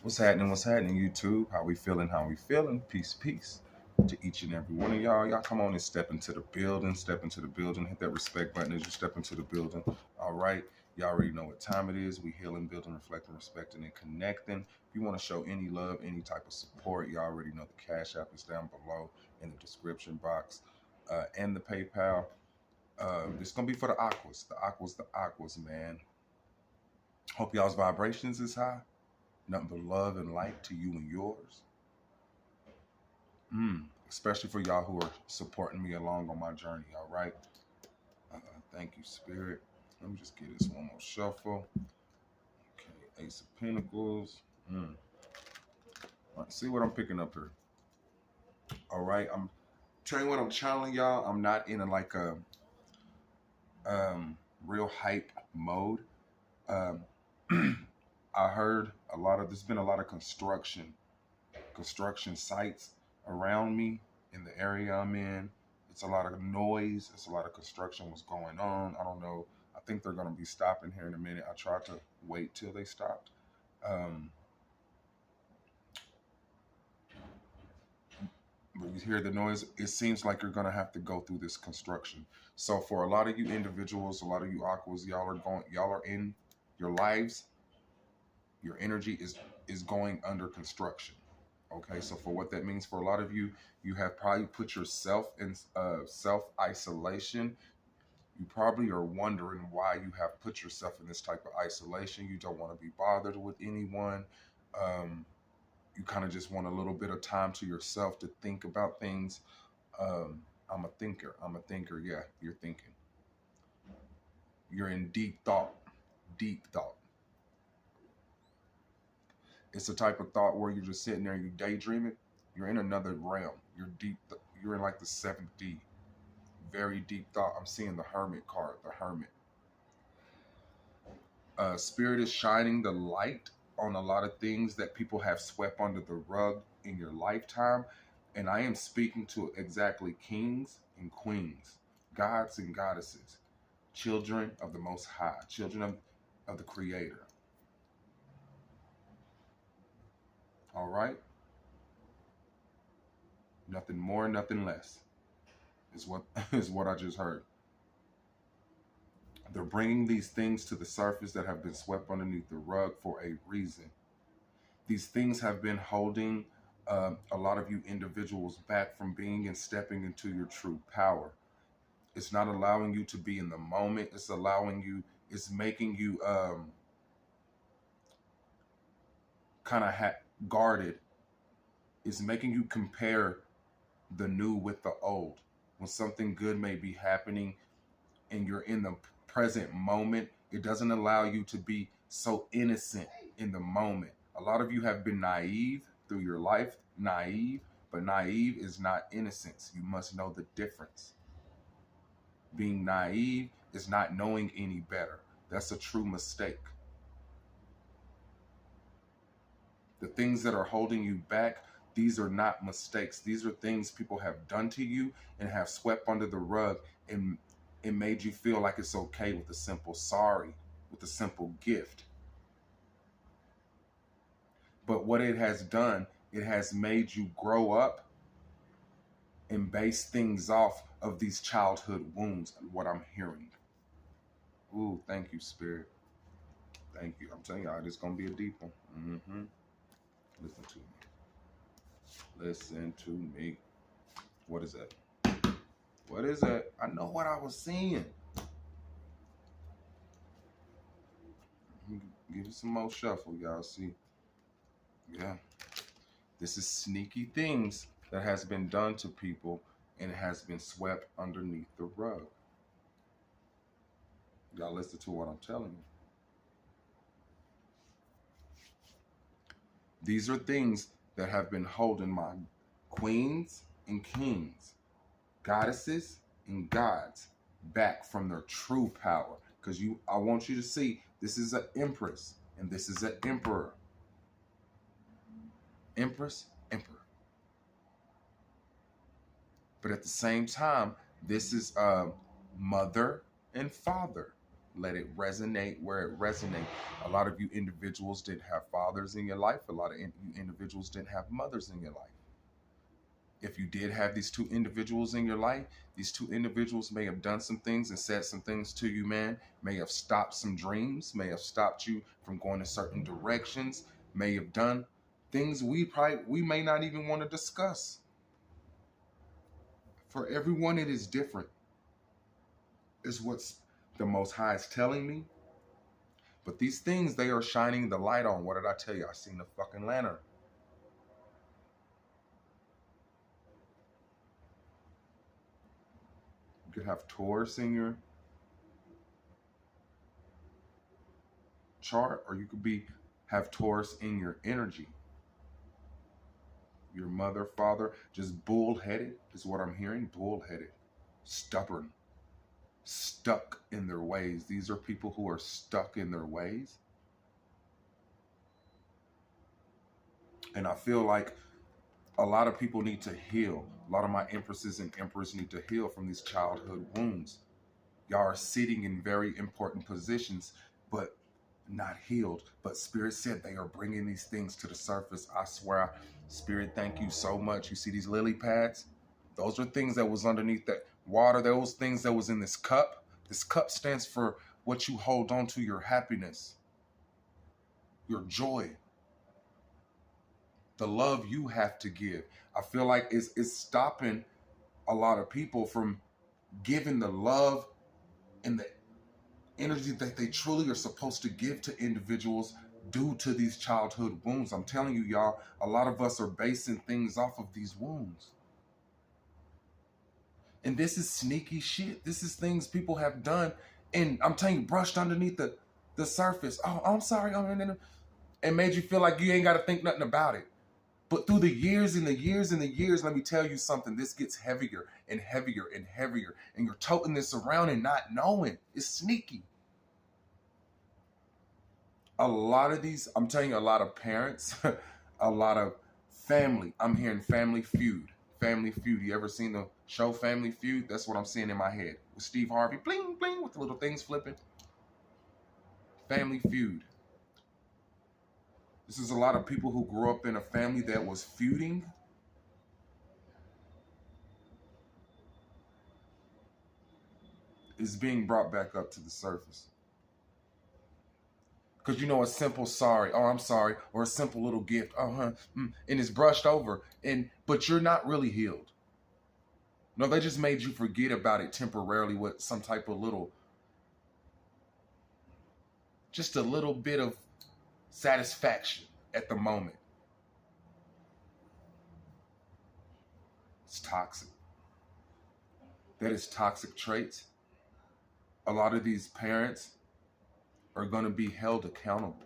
What's happening? What's happening, YouTube? How we feeling? How we feeling? Peace, peace to each and every one of y'all. Y'all come on and step into the building. Step into the building. Hit that respect button as you step into the building. All right. Y'all already know what time it is. We healing, building, reflecting, respecting, and connecting. If you want to show any love, any type of support, you already know the Cash App is down below in the description box and the PayPal. It's going to be for the Aquas. The Aquas, man. Hope y'all's vibrations is high. Nothing but love and light to you and yours. Especially for y'all who are supporting me along on my journey, all right? Thank you, Spirit. Let me just get this one more shuffle. Okay, Ace of Pentacles. All right, see what I'm picking up here. All right, I'm telling you what I'm channeling y'all. I'm not in a real hype mode. I heard there's been a lot of construction sites around me in the area I'm in. It's a lot of noise. It's a lot of construction was going on. I don't know. I think they're going to be stopping here in a minute. I tried to wait till they stopped. But you hear the noise. It seems like you're going to have to go through this construction. So for a lot of you individuals, a lot of you Aquas, y'all are in your lives. Your energy is going under construction. Okay, so for what that means for a lot of you, you have probably put yourself in self-isolation. You probably are wondering why you have put yourself in this type of isolation. You don't want to be bothered with anyone. You kind of just want a little bit of time to yourself to think about things. I'm a thinker. Yeah, you're thinking. You're in deep thought. It's a type of thought where you're just sitting there and you're daydreaming. You're in another realm. You're in like the seventh D. Very deep thought. I'm seeing the Hermit card, the Hermit. Spirit is shining the light on a lot of things that people have swept under the rug in your lifetime. And I am speaking to exactly kings and queens, gods and goddesses, children of the Most High, children of the Creator. All right? Nothing more, nothing less is what I just heard. They're bringing these things to the surface that have been swept underneath the rug for a reason. These things have been holding a lot of you individuals back from being and stepping into your true power. It's not allowing you to be in the moment. It's making you kind of guarded. It's making you compare the new with the old. When something good may be happening and you're in the present moment, it doesn't allow you to be so innocent in the moment. A lot of you have been naive through your life, but naive is not innocence. You must know the difference. Being naive is not knowing any better. That's a true mistake. The things that are holding you back, these are not mistakes. These are things people have done to you and have swept under the rug, and it made you feel like it's okay with a simple sorry, with a simple gift. But what it has done, it has made you grow up and base things off of these childhood wounds, what I'm hearing. Ooh, thank you, Spirit. Thank you. I'm telling y'all, it's going to be a deep one. Listen to me. Listen to me. What is that? What is that? I know what I was seeing. Give it some more shuffle, y'all. See? Yeah. This is sneaky things that has been done to people and it has been swept underneath the rug. Y'all listen to what I'm telling you. These are things that have been holding my queens and kings, goddesses and gods back from their true power. Because I want you to see, this is an empress and this is an emperor. Empress, emperor. But at the same time, this is mother and father. Let it resonate where it resonates. A lot of you individuals didn't have fathers in your life. A lot of you individuals didn't have mothers in your life. If you did have these two individuals in your life, these two individuals may have done some things and said some things to you, man. May have stopped some dreams, may have stopped you from going in certain directions, may have done things we may not even want to discuss. For everyone, it is different. Is what's the Most High is telling me. But these things, they are shining the light on. What did I tell you? I seen the fucking lantern. You could have Taurus in your chart, or you could have Taurus in your energy. Your mother, father, just bullheaded is what I'm hearing. Bullheaded, stubborn, stuck in their ways. These are people who are stuck in their ways. And I feel like a lot of people need to heal. A lot of my empresses and emperors need to heal from these childhood wounds. Y'all are sitting in very important positions, but not healed. But Spirit said they are bringing these things to the surface. I swear, Spirit, thank you so much. You see these lily pads? Those are things that was underneath that water. Those things that was in this cup. This cup stands for what you hold on to, your happiness, your joy, the love you have to give. I feel like it's stopping a lot of people from giving the love and the energy that they truly are supposed to give to individuals due to these childhood wounds. I'm telling you, y'all, a lot of us are basing things off of these wounds. And this is sneaky shit. This is things people have done, and I'm telling you, brushed underneath the surface. Oh, I'm sorry. And made you feel like you ain't got to think nothing about it. But through the years and the years and the years, let me tell you something. This gets heavier and heavier and heavier. And you're toting this around and not knowing. It's sneaky. A lot of these, I'm telling you, a lot of parents, a lot of family. I'm hearing Family Feud. Family Feud. You ever seen the show Family Feud? That's what I'm seeing in my head. With Steve Harvey, bling, bling, with the little things flipping. Family Feud. This is a lot of people who grew up in a family that was feuding. Is being brought back up to the surface. Because you know, a simple sorry, oh, I'm sorry, or a simple little gift, and it's brushed over. But you're not really healed. No, they just made you forget about it temporarily with some type of just a little bit of satisfaction at the moment. It's toxic. That is toxic traits. A lot of these parents are going to be held accountable.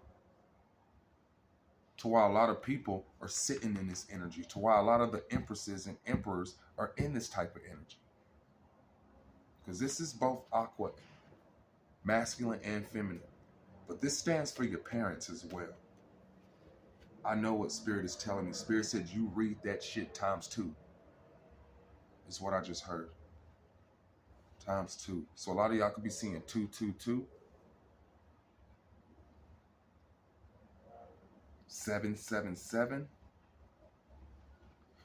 To why a lot of people are sitting in this energy. To why a lot of the empresses and emperors are in this type of energy. Because this is both aqua, masculine and feminine. But this stands for your parents as well. I know what Spirit is telling me. Spirit said you read that shit ×2. Is what I just heard. ×2. So a lot of y'all could be seeing 222. 777.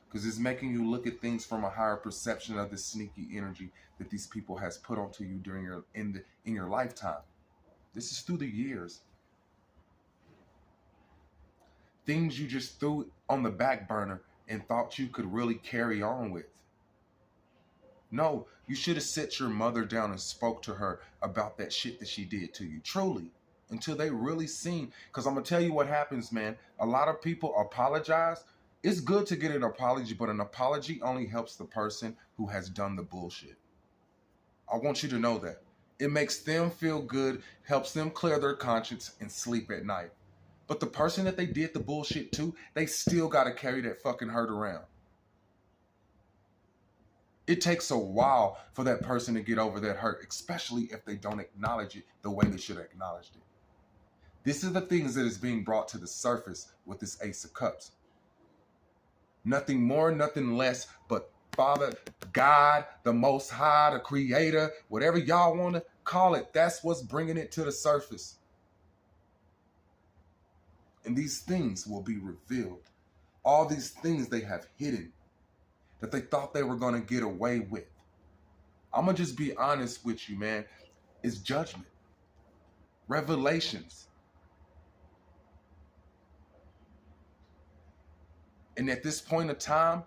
Because it's making you look at things from a higher perception of the sneaky energy that these people has put onto you during in your lifetime. This is through the years. Things you just threw on the back burner and thought you could really carry on with. No, you should have set your mother down and spoke to her about that shit that she did to you. Truly. Until they really seen. Because I'm going to tell you what happens, man. A lot of people apologize. It's good to get an apology, but an apology only helps the person who has done the bullshit. I want you to know that. It makes them feel good, helps them clear their conscience and sleep at night. But the person that they did the bullshit to, they still got to carry that fucking hurt around. It takes a while for that person to get over that hurt, especially if they don't acknowledge it the way they should have acknowledged it. This is the things that is being brought to the surface with this Ace of Cups. Nothing more, nothing less, but Father, God, the Most High, the Creator, whatever y'all want to Call it. That's what's bringing it to the surface. And these things will be revealed. All these things they have hidden that they thought they were going to get away with. I'm going to just be honest with you, man. It's judgment. Revelations. And at this point of time,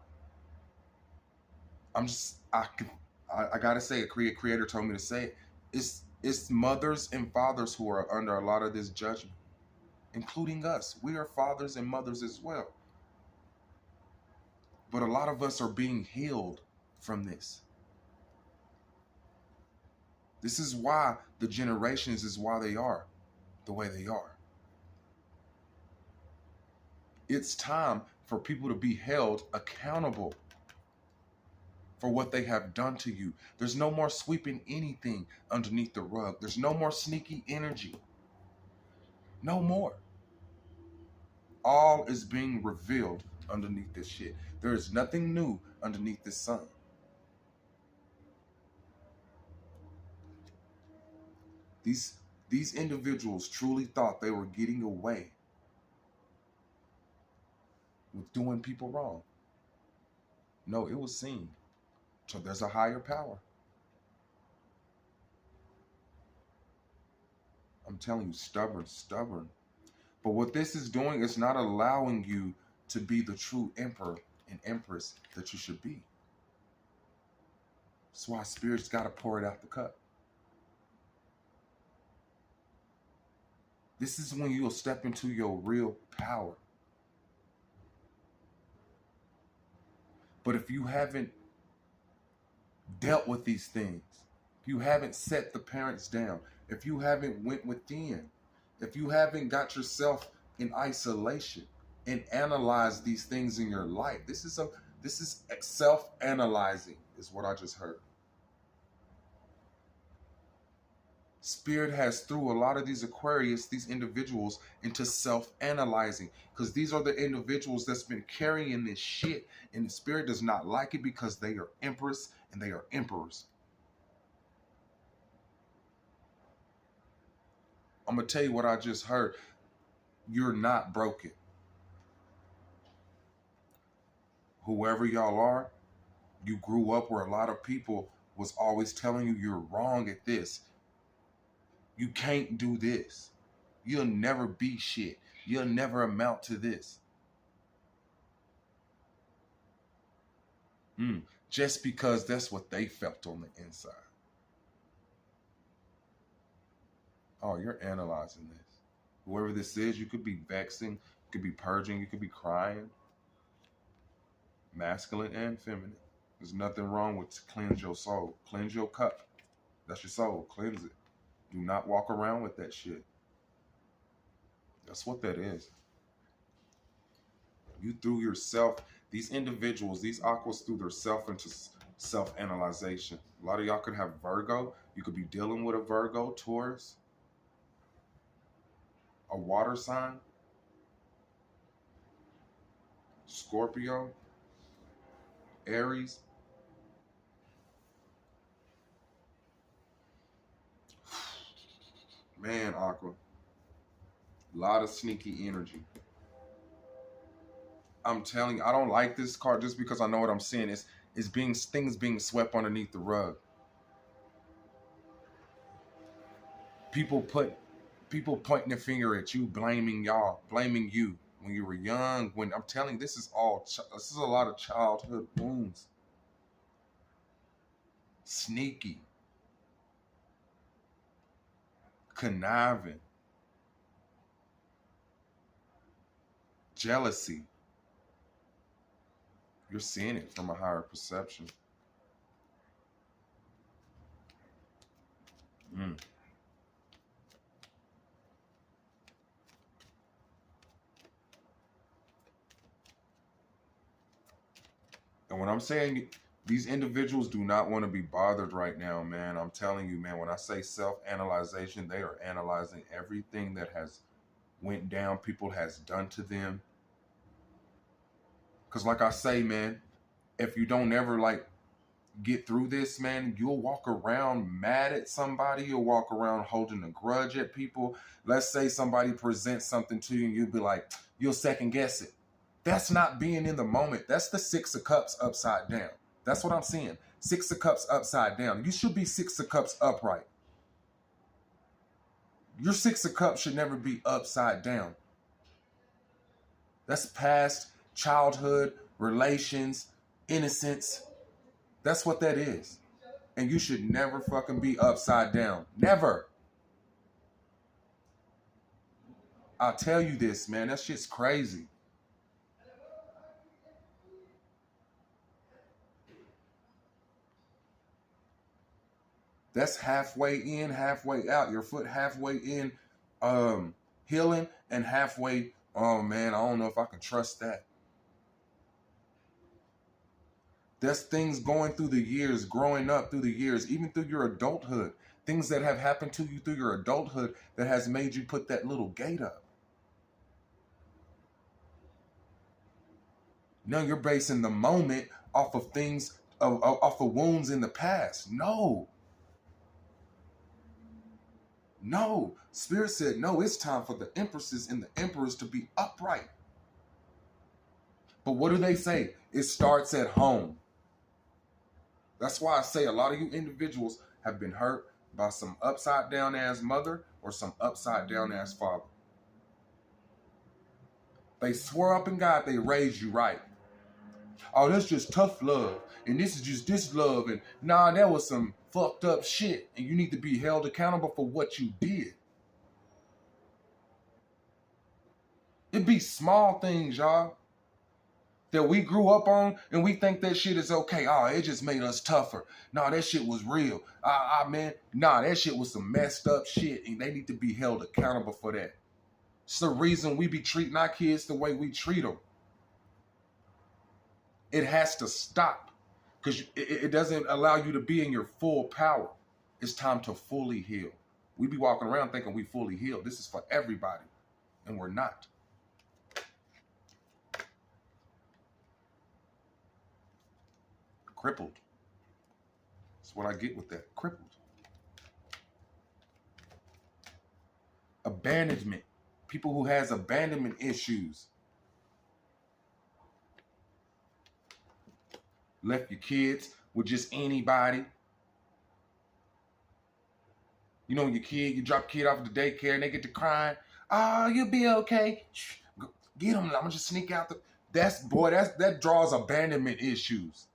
I gotta say, a creator told me to say it. It's mothers and fathers who are under a lot of this judgment, including us. We are fathers and mothers as well. But a lot of us are being healed from this. This is why the generations is why they are the way they are. It's time for people to be held accountable for what they have done to you. There's no more sweeping anything underneath the rug. There's no more sneaky energy. No more. All is being revealed underneath this shit. There is nothing new underneath the sun. These individuals truly thought they were getting away with doing people wrong. No, it was seen. So there's a higher power. I'm telling you, stubborn. But what this is doing is not allowing you to be the true emperor and empress that you should be. That's why Spirit's got to pour it out the cup. This is when you'll step into your real power. But if you haven't dealt with these things, if you haven't set the parents down, if you haven't went within, if you haven't got yourself in isolation and analyzed these things in your life, this is self-analyzing is what I just heard. Spirit has threw a lot of these Aquarius, these individuals, into self-analyzing, because these are the individuals that's been carrying this shit, and the Spirit does not like it because they are empress and they are emperors. I'm going to tell you what I just heard. You're not broken. Whoever y'all are, you grew up where a lot of people was always telling you you're wrong at this. You can't do this. You'll never be shit. You'll never amount to this. Just because that's what they felt on the inside. Oh, you're analyzing this. Whoever this is, you could be vexing, you could be purging, you could be crying. Masculine and feminine. There's nothing wrong with to cleanse your soul. Cleanse your cup. That's your soul. Cleanse it. Do not walk around with that shit. That's what that is. You threw yourself, these individuals, these aquas threw their self into self-analyzation. A lot of y'all could have Virgo. You could be dealing with a Virgo, Taurus, a water sign, Scorpio, Aries. Man, Aqua. A lot of sneaky energy. I'm telling you, I don't like this card just because I know what I'm seeing. It's things being swept underneath the rug. People pointing their finger at you, blaming y'all, blaming you when you were young. When I'm telling you, this is a lot of childhood wounds. Sneaky. Conniving. Jealousy. You're seeing it from a higher perception. And when I'm saying these individuals do not want to be bothered right now, man, I'm telling you, man, when I say self-analyzation, they are analyzing everything that has went down, people has done to them. Because like I say, man, if you don't ever get through this, man, you'll walk around mad at somebody. You'll walk around holding a grudge at people. Let's say somebody presents something to you and you'll be like, you'll second guess it. That's not being in the moment. That's the Six of Cups upside down. That's what I'm seeing. Six of Cups upside down. You should be Six of Cups upright. Your Six of Cups should never be upside down. That's past, childhood, relations, innocence. That's what that is. And you should never fucking be upside down. Never. I'll tell you this, man. That shit's crazy. That's halfway in, halfway out. Your foot halfway in healing and halfway, oh man, I don't know if I can trust that. There's things going through the years, growing up through the years, even through your adulthood. Things that have happened to you through your adulthood that has made you put that little gate up. Now you're basing the moment off of things, off of wounds in the past. No. No. Spirit said, no, it's time for the empresses and the emperors to be upright. But what do they say? It starts at home. That's why I say a lot of you individuals have been hurt by some upside down ass mother or some upside down ass father. They swore up in God they raised you right. Oh, that's just tough love. And this is just this love. And nah, that was some fucked up shit. And you need to be held accountable for what you did. It be small things, y'all, that we grew up on and we think that shit is okay. Oh, it just made us tougher. Nah, that shit was real. Man, nah, that shit was some messed up shit and they need to be held accountable for that. It's the reason we be treating our kids the way we treat them. It has to stop because it doesn't allow you to be in your full power. It's time to fully heal. We be walking around thinking we fully healed. This is for everybody, and we're not. Crippled. That's what I get with that. Crippled. Abandonment. People who has abandonment issues. Left your kids with just anybody. You know, your kid, you drop your kid off at the daycare and they get to crying. Oh, you'll be okay. Shh, get them. I'm gonna just sneak out the. That draws abandonment issues.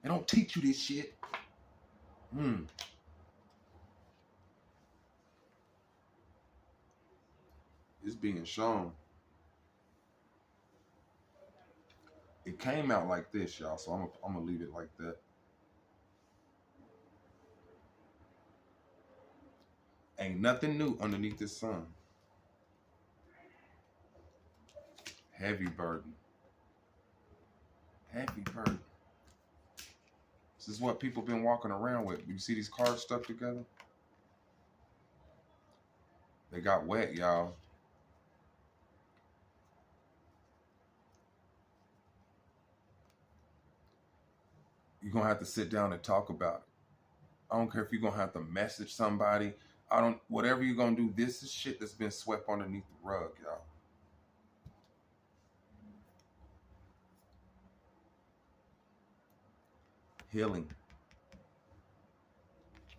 They don't teach you this shit. It's being shown. It came out like this, y'all, so I'm gonna leave it like that. Ain't nothing new underneath the sun. Heavy burden. Heavy burden. This is what people been walking around with. You see these cards stuck together? They got wet, y'all. You're going to have to sit down and talk about it. I don't care if you're going to have to message somebody. Whatever you're going to do, this is shit that's been swept underneath the rug, y'all. Healing.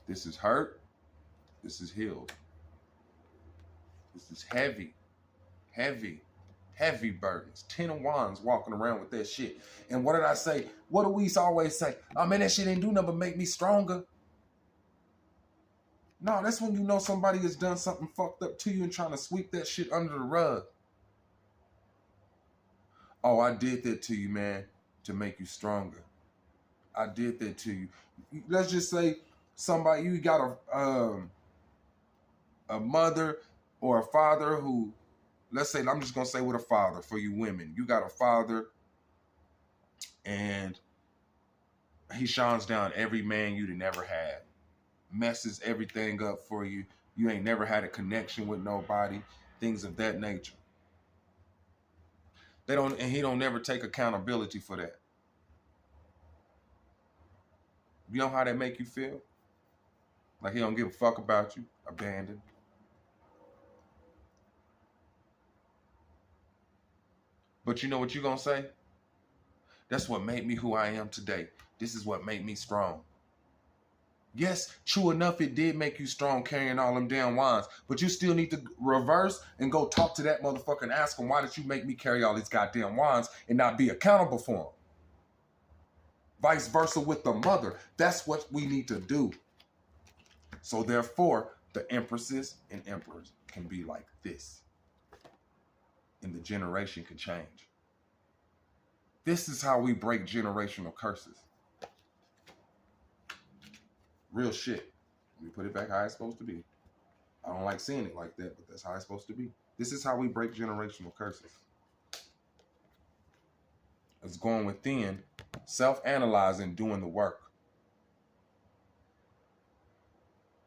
This is hurt. This is healed. This is heavy. Heavy. Heavy burdens. 10 of Wands walking around with that shit. And what did I say? What do we always say? Oh man, that shit ain't do nothing but make me stronger. No, that's when you know somebody has done something fucked up to you and trying to sweep that shit under the rug. Oh, I did that to you, man, to make you stronger. I did that to you. Let's just say somebody, you got a mother or a father who, let's say, I'm just going to say with a father for you women. You got a father and he shines down every man you'd never had. Messes everything up for you. You ain't never had a connection with nobody. Things of that nature. He don't never take accountability for that. You know how that make you feel? Like he don't give a fuck about you, abandoned. But you know what you gonna say? That's what made me who I am today. This is what made me strong. Yes, true enough, it did make you strong carrying all them damn wands. But you still need to reverse and go talk to that motherfucker and ask him, why did you make me carry all these goddamn wands and not be accountable for them? Vice versa with the mother. That's what we need to do. So therefore, the empresses and emperors can be like this. And the generation can change. This is how we break generational curses. Real shit. Let me put it back how it's supposed to be. I don't like seeing it like that, but that's how it's supposed to be. This is how we break generational curses. It's going within, self-analyzing, doing the work.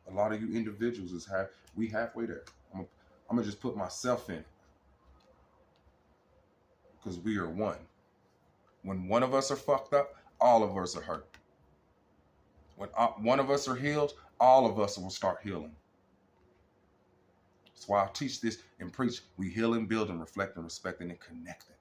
A lot of you individuals we halfway there. I'm gonna just put myself in it. Because we are one. When one of us are fucked up, all of us are hurt. When one of us are healed, all of us will start healing. That's why I teach this and preach. We heal and build and reflect and respecting and connecting.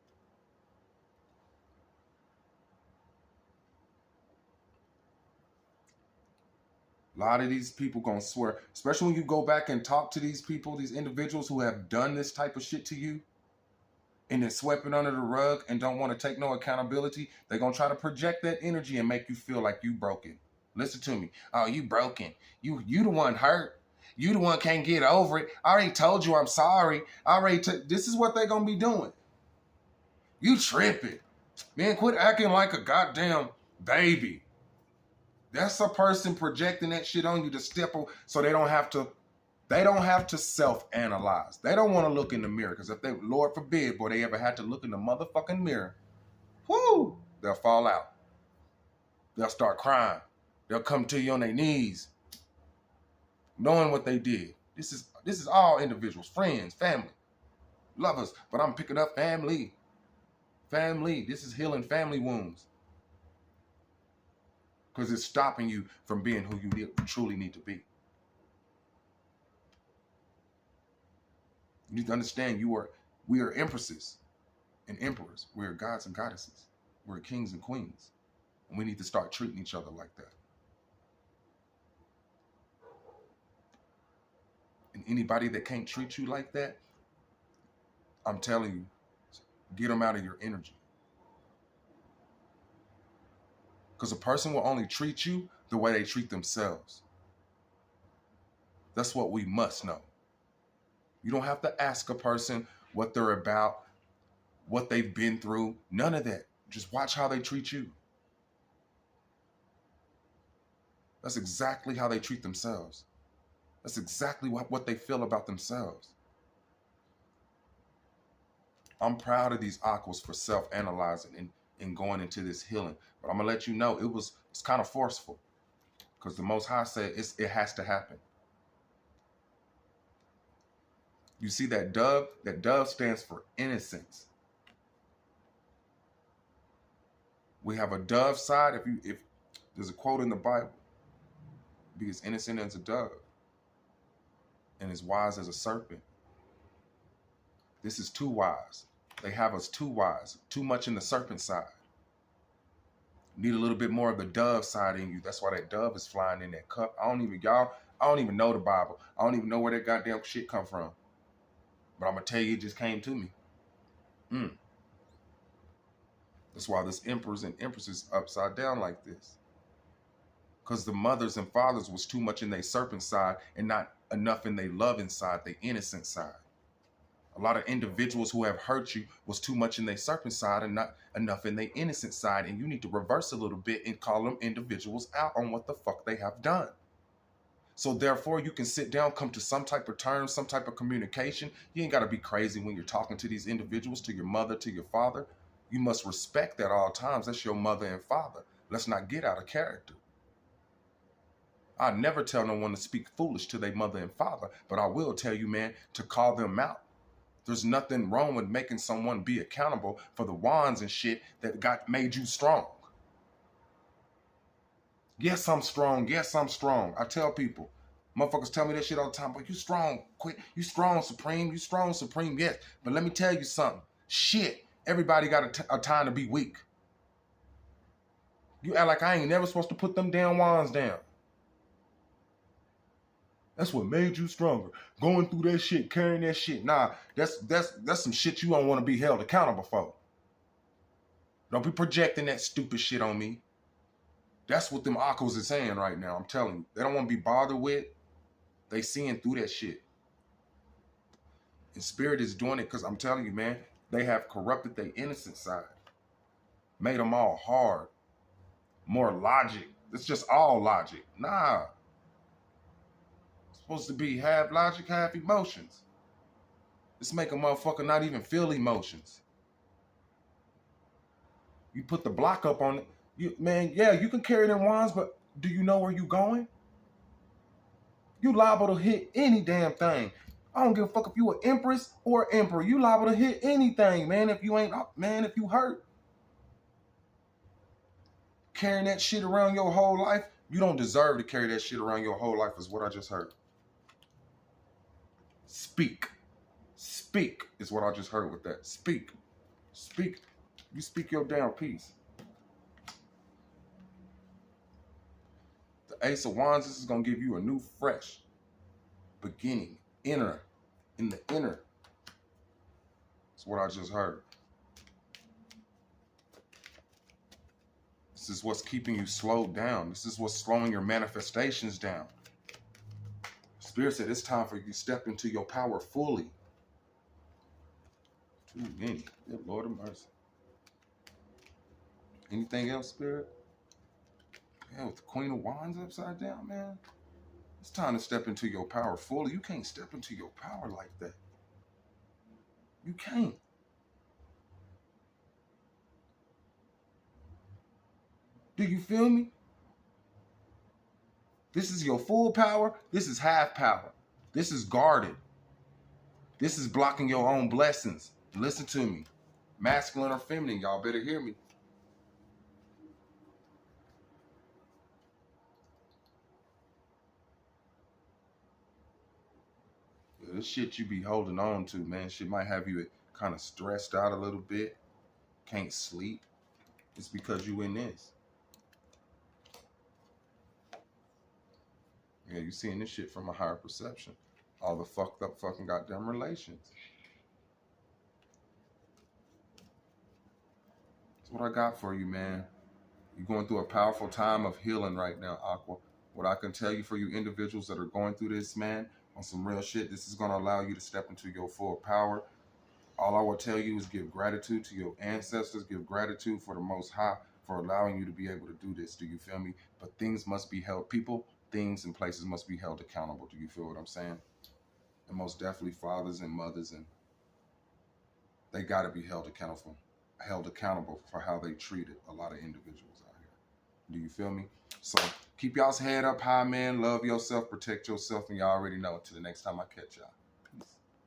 A lot of these people gonna swear, especially when you go back and talk to these people, these individuals who have done this type of shit to you, and then swept it under the rug and don't want to take no accountability. They're gonna try to project that energy and make you feel like you broken. Listen to me. Oh, you broken. You the one hurt. You the one can't get over it. I already told you I'm sorry. This is what they're gonna be doing. You tripping. Man, quit acting like a goddamn baby. That's a person projecting that shit on you to step on, so they don't have to self-analyze. They don't want to look in the mirror, because if they, Lord forbid, boy, they ever had to look in the motherfucking mirror, whoo, they'll fall out. They'll start crying. They'll come to you on their knees, knowing what they did. This is all individuals, friends, family, lovers, but I'm picking up family. Family. This is healing family wounds. Because it's stopping you from being who you truly need to be. You need to understand we are empresses and emperors. We are gods and goddesses. We're kings and queens. And we need to start treating each other like that. And anybody that can't treat you like that, I'm telling you, get them out of your energy. Because a person will only treat you the way they treat themselves. That's what we must know. You don't have to ask a person what they're about, what they've been through, none of that. Just watch how they treat you. That's exactly how they treat themselves. That's exactly what they feel about themselves. I'm proud of these aquas for self-analyzing and going into this healing. But I'm going to let you know, it's kind of forceful. Because the Most High said it has to happen. You see that dove? That dove stands for innocence. We have a dove side. If there's a quote in the Bible, be as innocent as a dove and as wise as a serpent. This is too wise. They have us too wise, too much in the serpent side. You need a little bit more of the dove side in you. That's why that dove is flying in that cup. I don't even know the Bible. I don't even know where that goddamn shit come from. But I'm going to tell you, it just came to me. That's why this emperors and empresses upside down like this. Because the mothers and fathers was too much in their serpent side and not enough in their loving side, their innocent side. A lot of individuals who have hurt you was too much in their serpent side and not enough in their innocent side. And you need to reverse a little bit and call them individuals out on what the fuck they have done. So therefore, you can sit down, come to some type of terms, some type of communication. You ain't got to be crazy when you're talking to these individuals, to your mother, to your father. You must respect at all times. That's your mother and father. Let's not get out of character. I never tell no one to speak foolish to their mother and father, but I will tell you, man, to call them out. There's nothing wrong with making someone be accountable for the wands and shit that made you strong. Yes, I'm strong. Yes, I'm strong. I tell people, motherfuckers tell me that shit all the time. But you strong, quit. You strong, Supreme. You strong, Supreme. Yes. But let me tell you something. Shit. Everybody got a time to be weak. You act like I ain't never supposed to put them damn wands down. That's what made you stronger. Going through that shit, carrying that shit. Nah, that's some shit you don't want to be held accountable for. Don't be projecting that stupid shit on me. That's what them Aquas is saying right now. I'm telling you. They don't want to be bothered with. They seeing through that shit. And Spirit is doing it because I'm telling you, man, they have corrupted their innocent side. Made them all hard. More logic. It's just all logic. Nah. It's supposed to be half logic, half emotions. This make a motherfucker not even feel emotions. You put the block up on it. Man, yeah, you can carry them wands, but do you know where you going? You liable to hit any damn thing. I don't give a fuck if you an empress or emperor. You liable to hit anything, man. If you ain't, man, if you hurt. Carrying that shit around your whole life, you don't deserve to carry that shit around your whole life is what I just heard. Speak. Speak is what I just heard with that. Speak. Speak. You speak your damn piece. The Ace of Wands, this is going to give you a new, fresh beginning. In the inner. That's what I just heard. This is what's keeping you slowed down. This is what's slowing your manifestations down. Spirit said it's time for you to step into your power fully. Too many. Good Lord of mercy. Anything else, Spirit? Yeah, with the Queen of Wands upside down, man. It's time to step into your power fully. You can't step into your power like that. You can't. Do you feel me? This is your full power. This is half power. This is guarded. This is blocking your own blessings. Listen to me. Masculine or feminine, y'all better hear me. Yeah, this shit you be holding on to, man, shit might have you kind of stressed out a little bit. Can't sleep. It's because you in this. Yeah, you seeing this shit from a higher perception. All the fucked up fucking goddamn relations. That's what I got for you, man. You're going through a powerful time of healing right now, Aqua. What I can tell you for you individuals that are going through this, man, on some real shit, this is going to allow you to step into your full power. All I will tell you is give gratitude to your ancestors. Give gratitude for the Most High for allowing you to be able to do this. Do you feel me? But things must be held. People, things, and places must be held accountable. Do you feel what I'm saying? And most definitely fathers and mothers, and they got to be held accountable for how they treated a lot of individuals out here. Do you feel me? So keep y'all's head up high, man. Love yourself, protect yourself, and y'all already know. Until the next time I catch y'all.